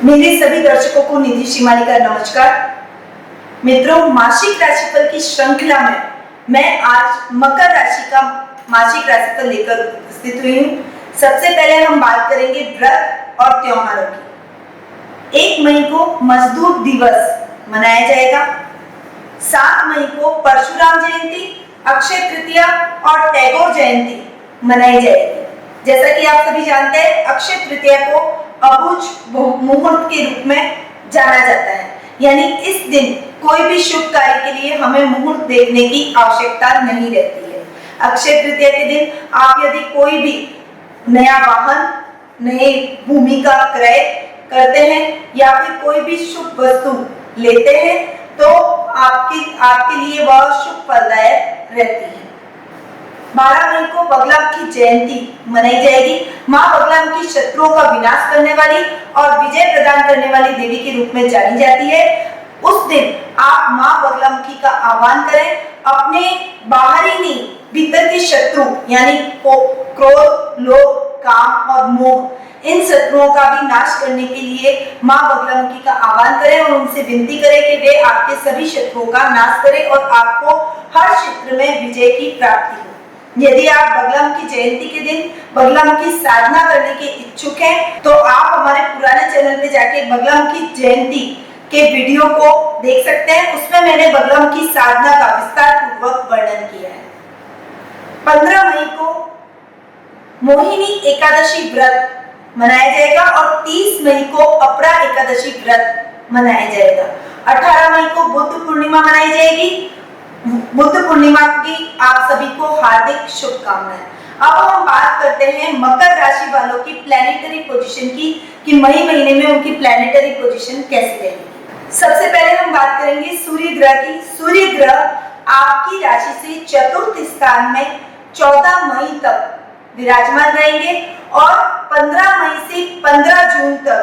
मेरे सभी दर्शकों को निधि शिमानी का नमस्कार। मित्रों, मासिक राशिफल की श्रृंखला में मैं आज मकर राशि का मासिक राशिफल लेकर उपस्थित हुई हूँ। सबसे पहले हम बात करेंगे व्रत और त्योहारों की। 1 मई को मजदूर दिवस मनाया जाएगा। 7 मई को परशुराम जयंती, अक्षय तृतीया और टैगोर जयंती मनाई जाएगी। जैसा कि आप सभी जानते हैं, अक्षय तृतीया को अबुझ मुहूर्त के रूप में जाना जाता है, यानी इस दिन कोई भी शुभ कार्य के लिए हमें मुहूर्त देखने की आवश्यकता नहीं रहती है। अक्षय तृतीया के दिन आप यदि कोई भी नया वाहन, नई भूमि का क्रय करते हैं या फिर कोई भी शुभ वस्तु लेते हैं तो आपके लिए वह शुभ फलदायक रहती है। 12 मई को बगलाम की जयंती मनाई जाएगी। मां बगलाम की शत्रुओं का विनाश करने वाली और विजय प्रदान करने वाली देवी के रूप में जानी जाती है। उस दिन आप मां बगलामुखी का आह्वान करें। अपने बाहरी नहीं, भीतर के शत्रु यानी क्रोध, लोभ, काम और मोह, इन शत्रुओं का भी नाश करने के लिए मां बगलामुखी का आह्वान करें और उनसे विनती करें कि वे आपके सभी शत्रुओं का नाश करें और आपको हर क्षेत्र में विजय की प्राप्ति हो। यदि आप बगलामुखी जयंती के दिन बगलामुखी साधना करने के इच्छुक हैं तो आप हमारे पुराने चैनल पे जाके बगलामुखी जयंती के वीडियो को देख सकते हैं। उसमें मैंने बगलामुखी साधना का विस्तार पूर्वक वर्णन किया है। 15 मई को मोहिनी एकादशी व्रत मनाया जाएगा और 30 मई को अपरा एकादशी व्रत मनाया जाएगा। 18 मई को बुद्ध पूर्णिमा मनाई जाएगी। बुद्ध पूर्णिमा की आप सभी को हार्दिक शुभकामनाएं। अब हम बात करते हैं मकर राशि वालों की प्लैनेटरी पोजीशन की कि मई महीने में उनकी प्लैनेटरी पोजीशन कैसी रहेगी। सबसे पहले हम बात करेंगे सूर्य ग्रह की। सूर्य ग्रह आपकी राशि से चतुर्थ स्थान में 14 मई तक विराजमान रहेंगे और 15 मई से 15 जून तक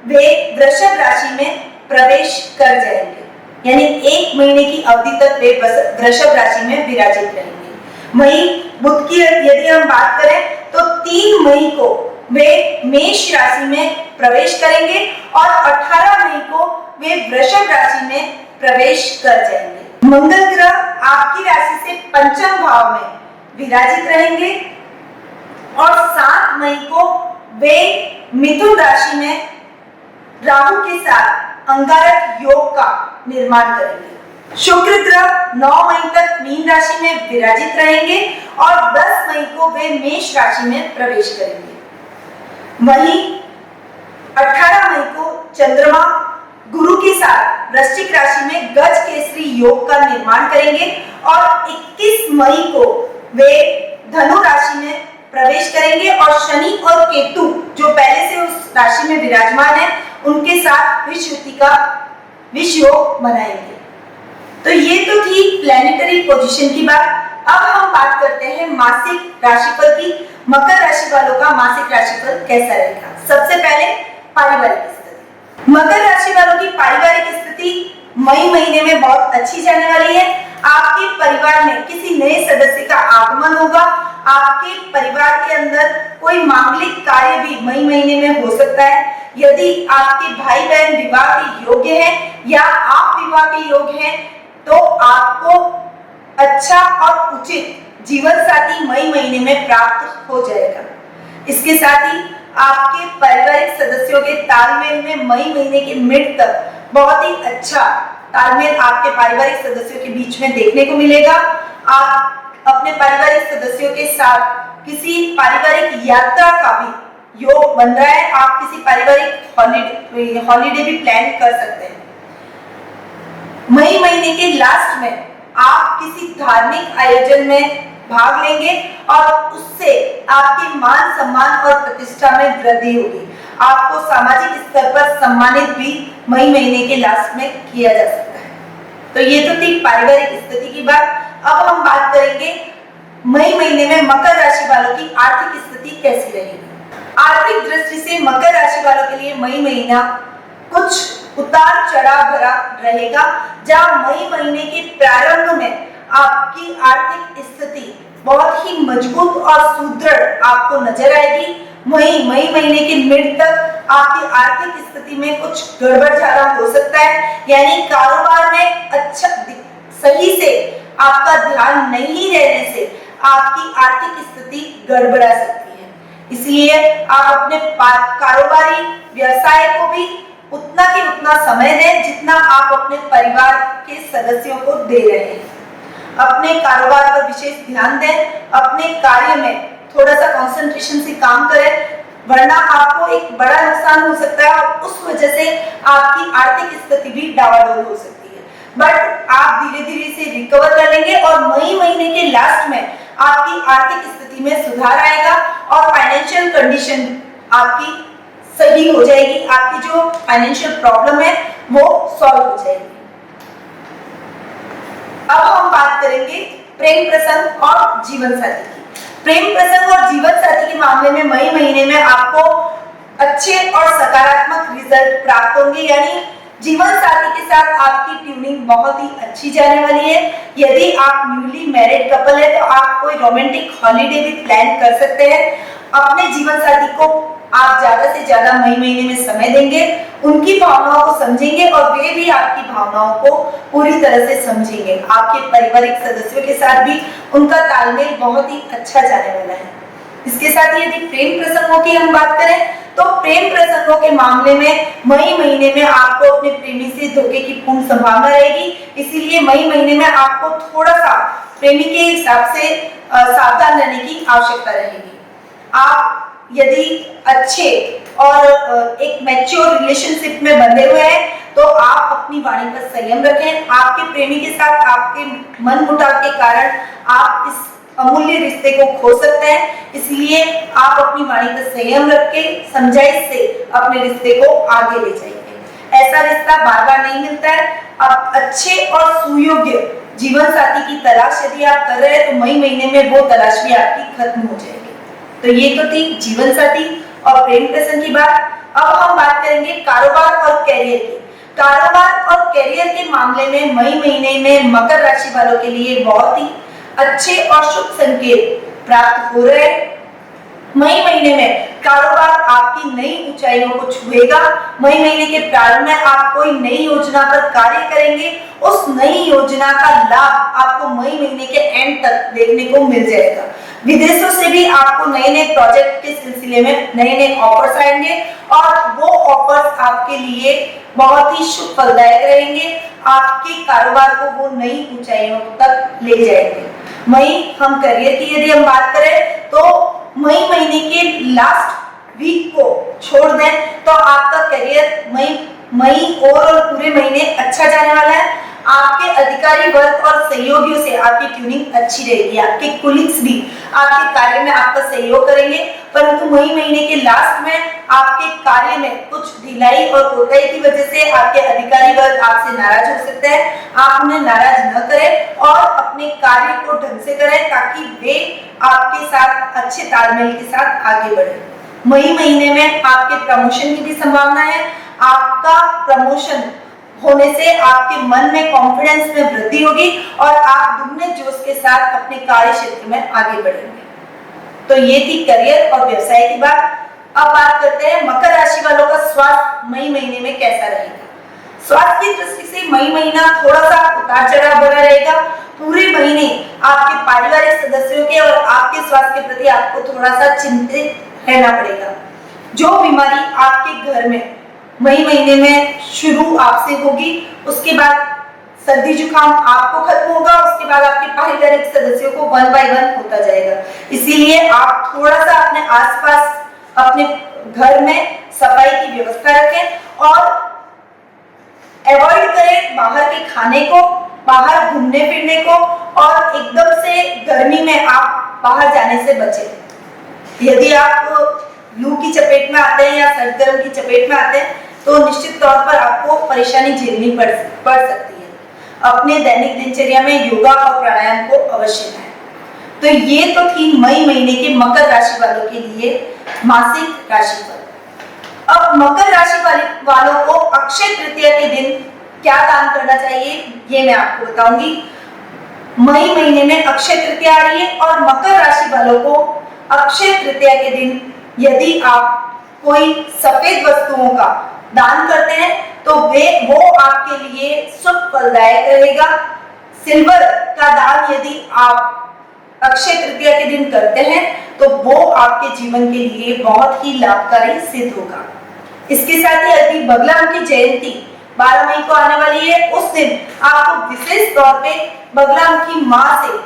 वे वृषभ राशि में प्रवेश कर जाएंगे, यानी 1 महीने की अवधि तक वे वृषभ राशि में विराजित रहेंगे। बुध की यदि हम बात करें तो 3 मई को वे मेष राशि में प्रवेश करेंगे और 18 मई को वे वृषभ राशि में प्रवेश कर जाएंगे। मंगल ग्रह आपकी राशि से पंचम भाव में विराजित रहेंगे और 7 मई को वे मिथुन राशि में राहु के साथ अंगारक योग का निर्माण करेंगे। शुक्र ग्रह 9 मई तक मीन राशि में विराजित रहेंगे और 10 मई को वे मेष राशि में प्रवेश करेंगे। वहीं 18 मई को चंद्रमा गुरु के साथ वृश्चिक राशि में गज केसरी योग का निर्माण करेंगे और 21 मई को वे धनु राशि में प्रवेश करेंगे और शनि और केतु जो पहले से उस राशि में विराजमान है उनके साथ विष योग बनाएंगे। तो ये तो थी प्लैनेटरी पोजीशन की बात। अब हम बात करते हैं मासिक राशिफल की। मकर राशि वालों का मासिक राशिफल कैसा रहेगा। सबसे पहले पारिवारिक स्थिति। मकर राशि वालों की पारिवारिक स्थिति मई महीने में बहुत अच्छी जाने वाली है। आपके परिवार में किसी नए सदस्य का आगमन होगा। आपके परिवार के अंदर कोई मांगलिक कार्य भी मई महीने में हो सकता है। यदि आपके भाई बहन विवाह के योग्य हैं या आप विवाह के योग्य हैं तो आपको अच्छा और उचित जीवन साथी मई महीने में प्राप्त हो जाएगा। इसके साथ ही आपके पारिवारिक सदस्यों के तालमेल में मई महीने के मिड तक बहुत ही अच्छा तालमेल आपके पारिवारिक सदस्यों के बीच में देखने को मिलेगा। आप अपने पारिवारिक सदस्यों के साथ किसी पारिवारिक यात्रा का भी योग बन रहा है। आप किसी पारिवारिक हॉलिडे भी प्लान कर सकते हैं। मई महीने के लास्ट में आप किसी धार्मिक आयोजन में भाग लेंगे और उससे आपके मान सम्मान और प्रतिष्ठा में वृद्धि होगी। आपको सामाजिक स्तर पर सम्मानित भी मई महीने के लास्ट में किया जा सकता है। तो ये तो थी पारिवारिक स्थिति की बात। अब हम बात करेंगे मई महीने में मकर राशि वालों की आर्थिक स्थिति कैसी रहेगी। आर्थिक दृष्टि से मकर राशि वालों के लिए मई महीना कुछ उतार चढ़ाव भरा रहेगा। जहां मई महीने के प्रारंभ में आपकी आर्थिक स्थिति बहुत ही मजबूत और सुदृढ़ आपको नजर आएगी। मई महीने के मिड तक आपकी आर्थिक स्थिति में कुछ गड़बड़ झाला हो सकता है, यानी कारोबार में अच्छा सही से आपका ध्यान नहीं रहने से आपकी आर्थिक स्थिति गड़बड़ा सकती है। इसलिए आप अपने कारोबारी व्यवसाय को भी उतना की उतना समय दें जितना आप अपने परिवार के सदस्यों को दे रहे हैं। अपने कारोबार पर विशेष ध्यान दें, अपने कार्य में थोड़ा सा कंसंट्रेशन से काम करें, वरना आपको एक बड़ा नुकसान हो सकता है और उस वजह से आपकी आर्थिक स्थिति भी डावाडोल हो सकती है। बट आप धीरे धीरे से रिकवर कर लेंगे और मई महीने के लास्ट में आपकी आर्थिक स्थिति में सुधार आएगा और फाइनेंशियल कंडीशन आपकी सही हो जाएगी, आपकी जो फाइनेंशियल प्रॉब्लम है वो सॉल्व हो जाएगी। अब हम बात करेंगे प्रेम प्रसंग और जीवन साथी की। प्रेम प्रसंग और जीवन साथी के मामले में मई महीने में आपको अच्छे और सकारात्मक रिजल्ट प्राप्त होंगे, यानी जीवन साथी के साथ आपकी ट्यूनिंग बहुत ही अच्छी जाने वाली है। यदि आप न्यूली मैरिड कपल है तो आप कोई रोमांटिक हॉलिडे भी प्लान कर सकते हैं। अपने जीवन साथी को आप ज्यादा से ज्यादा मई महीने में समय देंगे, उनकी भावनाओं को समझेंगे और वे भी आपकी भावनाओं को पूरी तरह से समझेंगे। आपके पारिवारिक सदस्यों के साथ भी उनका तालमेल बहुत ही अच्छा जाने वाला है। इसके साथ ही यदि प्रेम प्रसंगों की हम बात करें तो प्रेम प्रसंगों के मामले में मई महीने में आपको अपने प्रेमी से धोखे की पूर्ण संभावना रहेगी, इसीलिए मई महीने में आपको थोड़ा सा प्रेमी के हिसाब से सावधान रहने की आवश्यकता रहेगी। आप यदि अच्छे और एक मैच्योर रिलेशनशिप में बंधे हुए हैं तो आप अपनी वाणी पर संयम रखें। आपके प्रेमी के साथ आपके मनमुटाव के कारण आप इस अमूल्य रिश्ते को खो सकते हैं, इसलिए आप अपनी वाणी पर संयम रख के समझाइश से अपने रिश्ते को आगे ले जाइए। ऐसा रिश्ता बार बार नहीं मिलता है। अब अच्छे और सुयोग्य जीवन साथी की तलाश यदि आप कर रहे हैं तो मई महीने में वो तलाश भी आपकी खत्म हो जाएगी। तो ये तो थी जीवन साथी और प्रेम प्रसंग की बात। अब हम बात करेंगे कारोबार और कैरियर की। कारोबार और कैरियर के मामले में मई महीने में मकर राशि वालों के लिए बहुत ही अच्छे और शुभ संकेत प्राप्त हो रहे हैं। मई महीने में कारोबार आपकी नई ऊंचाइयों को छुएगा। मई महीने के प्रारंभ में आप कोई नई योजना पर कार्य करेंगे, उस नई योजना का लाभ आपको मई महीने के एंड तक देखने को मिल जाएगा। विदेशों से भी आपको नए नए प्रोजेक्ट के सिलसिले में नए नए ऑफर्स आएंगे और वो ऑफर्स आपके लिए बहुत ही शुभ फलदायक रहेंगे। आपके कारोबार को वो नई ऊंचाइयों तक ले जाएंगे। मई हम करियर की यदि हम बात करें तो मई महीने के लास्ट वीक को छोड़ दें तो आपका करियर मई और पूरे महीने अच्छा जाने वाला है। आपके अधिकारी वर्ग और सहयोगियों से आपकी ट्यूनिंग अच्छी रहेगी। आपके कुलीग्स भी आपके कार्य में आपका सहयोग करेंगे, परंतु मई महीने के लास्ट में आपके कार्य में कुछ ढिलाई और कोताही की वजह से आपके अधिकारी वर्ग आपसे नाराज हो सकते हैं। आप उन्हें नाराज न करें और अपने कार्य को ढंग से करें ताकि वे आपके साथ अच्छे तालमेल के साथ आगे बढ़े। मई महीने में आपके प्रमोशन की भी संभावना है। आपका प्रमोशन होने से आपके मन में कॉन्फिडेंस में वृद्धि होगी और आप दुगने जोश के साथ अपने कार्य क्षेत्र में आगे बढ़ेंगे। तो ये थी करियर और व्यवसाय की बात। अब बात करते हैं मकर राशि वालों का स्वास्थ्य मई महीने में कैसा रहेगा। स्वास्थ्य की दृष्टि से मई महीना थोड़ा सा उतार चढ़ाव भरा रहेगा। पूरे महीने आपके पारिवारिक सदस्यों के और आपके स्वास्थ्य के प्रति आपको थोड़ा सा चिंतित रहना पड़ेगा। जो बीमारी आपके घर में मई महीने में शुरू आपसे होगी, उसके बाद सर्दी जुकाम आपको खत्म होगा, उसके बाद आपके पारिवारिक सदस्यों को 1 बाय 1 होता जाएगा। इसीलिए आप थोड़ा सा अपने आसपास अपने घर में सफाई की व्यवस्था रखें और अवॉइड करें बाहर के खाने को, बाहर घूमने फिरने को और एकदम से गर्मी में आप बाहर जाने से बचें। यदि आप लू की चपेट में आते हैं या सर्द गर्म की चपेट में आते हैं तो निश्चित तौर पर आपको परेशानी झेलनी पड़ सकती है। अपने दैनिक दिनचर्या में योगा और प्राणायाम को अवश्य लाएं। तो ये तो थी मई महीने के मकर राशि वालों के लिए मासिक राशिफल। अब मकर राशि वालों को अक्षय तृतीया के दिन क्या दान करना चाहिए ये मैं आपको बताऊंगी। मई महीने में अक्षय तृतीया आ रही है और मकर राशि वालों को अक्षय तृतीया के दिन यदि आप कोई सफेद वस्तुओं का दान करते हैं तो वो आपके लिए शुभ फलदायक रहेगा। सिल्वर का दान यदि आप अक्षय तृतीया के दिन करते हैं तो वो आपके जीवन के लिए बहुत ही लाभकारी सिद्ध होगा। इसके साथ ही अभी बगलामुखी जयंती 12 मई को आने वाली है। उस दिन आपको विशेष तौर पे बगलामुखी माँ से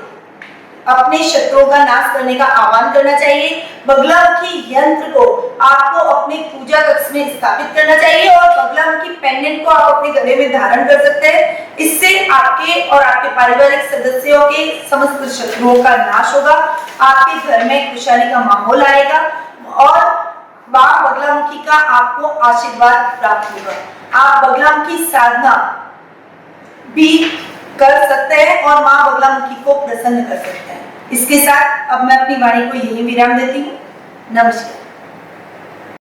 अपने शत्रुओं का नाश करने का आह्वान करना चाहिए। बगलामुखी यंत्र को आपको अपने पूजा कक्ष में स्थापित करना चाहिए और बगलामुखी पेंडेंट को आप अपने गले में धारण कर सकते हैं। इससे आपके और आपके पारिवारिक सदस्यों के समस्त शत्रुओं का नाश होगा, आपके घर में खुशहाली का माहौल आएगा और मां बगलामुखी का आपको आशीर्वाद प्राप्त होगा। आप बगलामुखी साधना भी कर सकते हैं और मां बगलामुखी को प्रसन्न कर सकते हैं। इसके साथ अब मैं अपनी वाणी को यही विराम देती हूँ। नमस्कार।